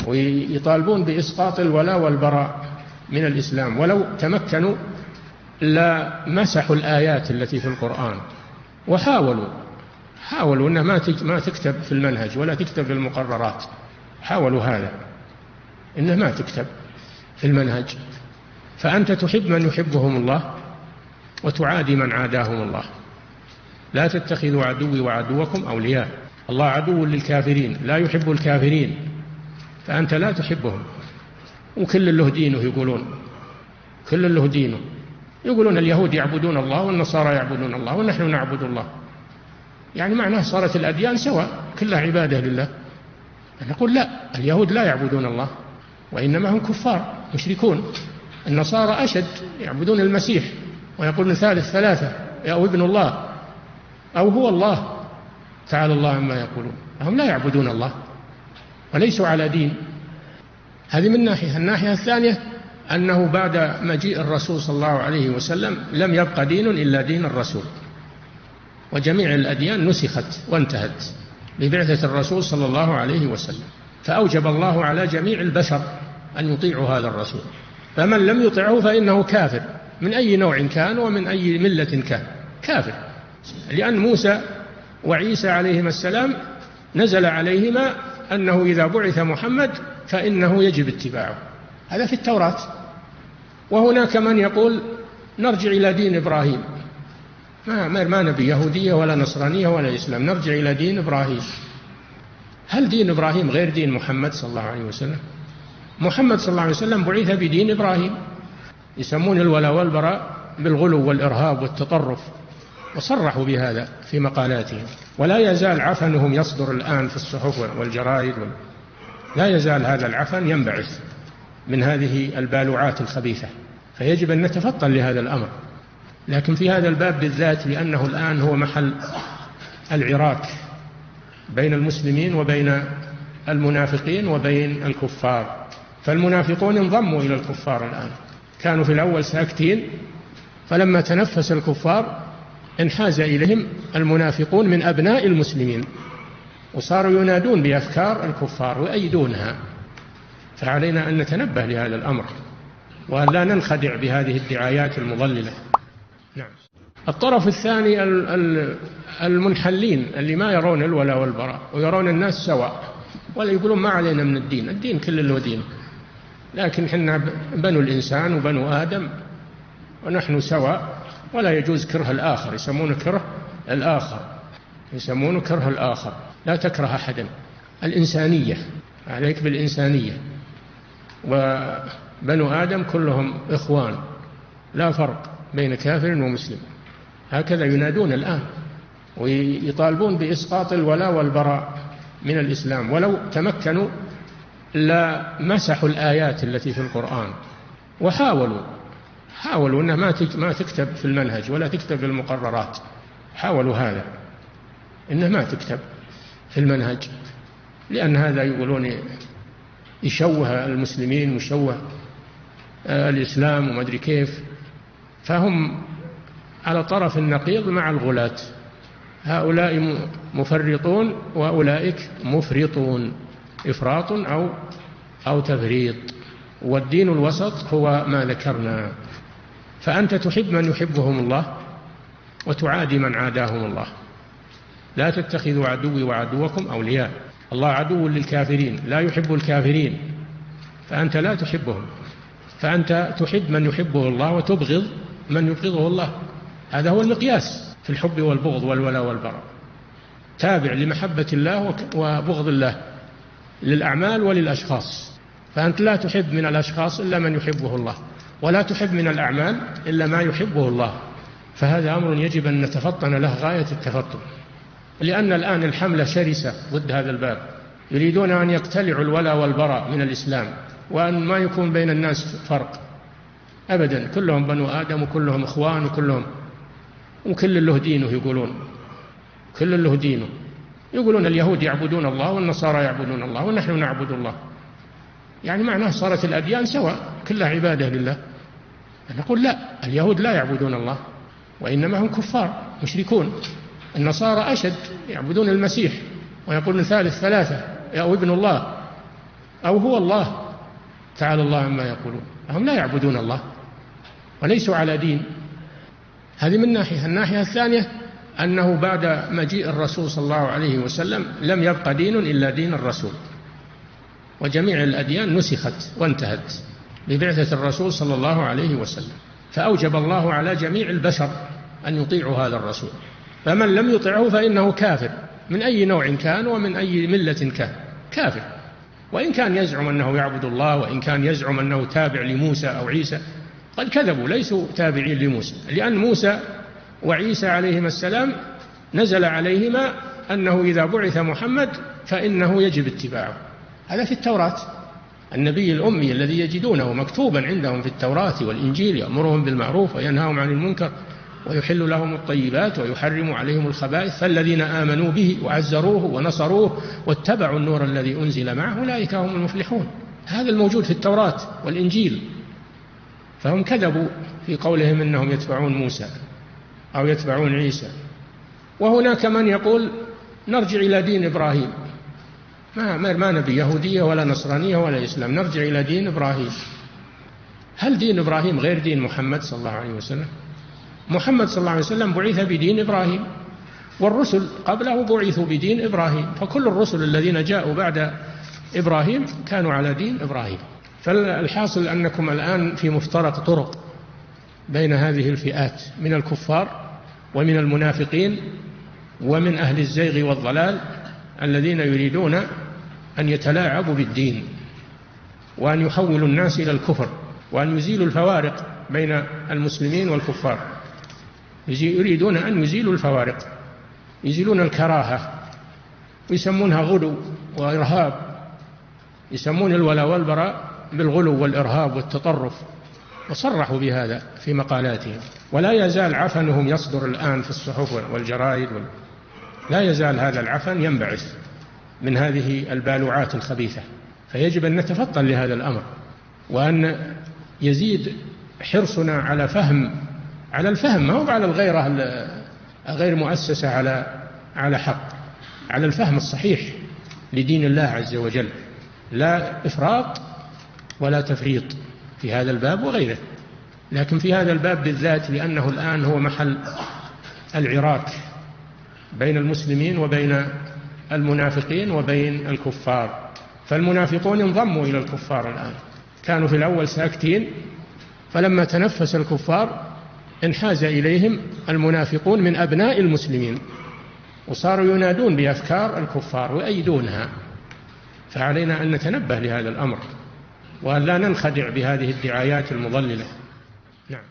ويطالبون بإسقاط الولاء والبراء من الإسلام، ولو تمكنوا لمسحوا الآيات التي في القرآن، وحاولوا أنها ما تكتب في المنهج ولا تكتب في المقررات، حاولوا هذا إنها ما تكتب في المنهج. فأنت تحب من يحبهم الله وتعادي من عاداهم الله. لا تتخذوا عدوي وعدوكم أولياء. الله عدو للكافرين لا يحب الكافرين، فأنت لا تحبهم. وكل له دينه، يقولون كل له دينه، يقولون اليهود يعبدون الله والنصارى يعبدون الله ونحن نعبد الله، يعني معناه صارت الأديان سواء كلها عبادة لله. نقول لا، اليهود لا يعبدون الله وإنما هم كفار مشركون. النصارى أشد، يعبدون المسيح ويقولون ثالث ثلاثة أو ابن الله أو هو الله، تعالى الله عما يقولون. هم لا يعبدون الله وليسوا على دين. هذه من ناحية. الناحية الثانية أنه بعد مجيء الرسول صلى الله عليه وسلم لم يبق دين إلا دين الرسول، وجميع الأديان نسخت وانتهت ببعثة الرسول صلى الله عليه وسلم. فأوجب الله على جميع البشر أن يطيعوا هذا الرسول، فمن لم يطعه فإنه كافر من أي نوع كان ومن أي ملة كان، كافر. لأن موسى وعيسى عليهما السلام نزل عليهما أنه إذا بعث محمد فإنه يجب اتباعه، هذا في التوراة. وهناك من يقول نرجع إلى دين إبراهيم، ما نبي يهودية ولا نصرانية ولا إسلام، نرجع إلى دين إبراهيم. هل دين إبراهيم غير دين محمد صلى الله عليه وسلم؟ محمد صلى الله عليه وسلم بعث بدين إبراهيم. يسمون الولاء والبراء بالغلو والإرهاب والتطرف، وصرحوا بهذا في مقالاتهم. ولا يزال عفنهم يصدر الآن في الصحف والجرائد، لا يزال هذا العفن ينبعث من هذه البالوعات الخبيثة. فيجب أن نتفطن لهذا الأمر. لكن في هذا الباب بالذات، لأنه الآن هو محل العراك بين المسلمين وبين المنافقين وبين الكفار. فالمنافقون انضموا إلى الكفار الآن، كانوا في الأول ساكتين، فلما تنفس الكفار انحاز إليهم المنافقون من أبناء المسلمين، وصاروا ينادون بأفكار الكفار ويؤيدونها. فعلينا أن نتنبه لهذا الأمر وأن لا ننخدع بهذه الدعايات المضللة. نعم. الطرف الثاني المنحلين اللي ما يرون الولاء والبراء ويرون الناس سواء، ولا يقولون ما علينا من الدين، الدين كل له دين، لكن حنا بنو الإنسان وبنو آدم ونحن سواء، ولا يجوز كره الآخر. يسمونه كره الآخر، يسمونه كره الآخر. لا تكره أحدا، الإنسانية، عليك بالإنسانية. وبنو آدم كلهم إخوان، لا فرق بين كافر ومسلم. هكذا ينادون الآن، ويطالبون بإسقاط الولاء والبراء من الإسلام، ولو تمكنوا لمسحوا الآيات التي في القرآن، وحاولوا أنها ما تكتب في المنهج ولا تكتب في المقررات. حاولوا هذا، إنها ما تكتب في المنهج، لأن هذا يقولون يشوه المسلمين ويشوه الإسلام وما أدري كيف. فهم على طرف النقيض مع الغلاة، هؤلاء مفرطون وأولئك مفرطون، إفراط أو تفريط. والدين الوسط هو ما ذكرنا. فأنت تحب من يحبهم الله وتعادي من عاداهم الله. لا تتخذوا عدوي وعدوكم أولياء. الله عدو للكافرين لا يحب الكافرين، فأنت لا تحبهم. فأنت تحب من يحبه الله وتبغض من يبغضه الله. هذا هو المقياس في الحب والبغض والولاء والبراء. تابع لمحبة الله وبغض الله للأعمال وللأشخاص. فأنت لا تحب من الأشخاص إلا من يحبه الله، ولا تحب من الأعمال إلا ما يحبه الله. فهذا أمر يجب أن نتفطن له غاية التفطن، لأن الآن الحملة شرسة ضد هذا الباب. يريدون أن يقتلعوا الولاء والبراء من الإسلام، وأن ما يكون بين الناس فرق أبدا، كلهم بنو آدم وكلهم إخوان وكل له دينه. يقولون كل له دينه، يقولون اليهود يعبدون الله والنصارى يعبدون الله ونحن نعبد الله، يعني معناه صارت الأديان سواء كلها عبادة لله. نقول لا، اليهود لا يعبدون الله وإنما هم كفار مشركون. النصارى أشد، يعبدون المسيح ويقولون ثالث ثلاثة أو ابن الله أو هو الله، تعالى الله عما يقولون. هم لا يعبدون الله وليسوا على دين. هذه من ناحية. الناحية الثانية أنه بعد مجيء الرسول صلى الله عليه وسلم لم يبق دين إلا دين الرسول، وجميع الأديان نسخت وانتهت ببعثة الرسول صلى الله عليه وسلم، فأوجب الله على جميع البشر أن يطيعوا هذا الرسول، فمن لم يطعه فإنه كافر من أي نوع كان ومن أي ملة كان، كافر. وإن كان يزعم أنه يعبد الله، وإن كان يزعم أنه تابع لموسى أو عيسى، قد كذبوا، ليسوا تابعين لموسى، لأن موسى وعيسى عليهما السلام نزل عليهما أنه إذا بعث محمد فإنه يجب اتباعه. هذا في التوراة، النبي الأمي الذي يجدونه مكتوبا عندهم في التوراة والإنجيل، يأمرهم بالمعروف وينهاهم عن المنكر ويحل لهم الطيبات ويحرم عليهم الخبائث، فالذين آمنوا به وعزروه ونصروه واتبعوا النور الذي أنزل معه أولئك هم المفلحون. هذا الموجود في التوراة والإنجيل. فهم كذبوا في قولهم إنهم يتبعون موسى أو يتبعون عيسى. وهناك من يقول نرجع إلى دين إبراهيم، ما نبي يهودية ولا نصرانية ولا إسلام، نرجع إلى دين إبراهيم. هل دين إبراهيم غير دين محمد صلى الله عليه وسلم؟ محمد صلى الله عليه وسلم بعث بدين إبراهيم، والرسل قبله بعثوا بدين إبراهيم، فكل الرسل الذين جاءوا بعد إبراهيم كانوا على دين إبراهيم. فالحاصل أنكم الآن في مفترق طرق بين هذه الفئات من الكفار ومن المنافقين ومن أهل الزيغ والضلال الذين يريدون أن يتلاعبوا بالدين وأن يحولوا الناس إلى الكفر وأن يزيلوا الفوارق بين المسلمين والكفار. يريدون أن يزيلوا الفوارق، يزيلون الكراهة، ويسمونها غلو وإرهاب، يسمون الولاء والبراء بالغلو والإرهاب والتطرف، وصرحوا بهذا في مقالاتهم. ولا يزال عفنهم يصدر الآن في الصحف والجرائد، لا يزال هذا العفن ينبعث من هذه البالوعات الخبيثة. فيجب أن نتفطن لهذا الأمر، وأن يزيد حرصنا على الفهم، ما هو على الغيرة غير مؤسسة على حق، على الفهم الصحيح لدين الله عز وجل، لا إفراط ولا تفريط في هذا الباب وغيره. لكن في هذا الباب بالذات، لأنه الآن هو محل العراك بين المسلمين وبين المنافقين وبين الكفار. فالمنافقون انضموا إلى الكفار الآن، كانوا في الأول ساكتين، فلما تنفس الكفار انحاز إليهم المنافقون من أبناء المسلمين، وصاروا ينادون بأفكار الكفار ويؤيدونها. فعلينا أن نتنبه لهذا الأمر، وأن لا ننخدع بهذه الدعايات المضللة. نعم.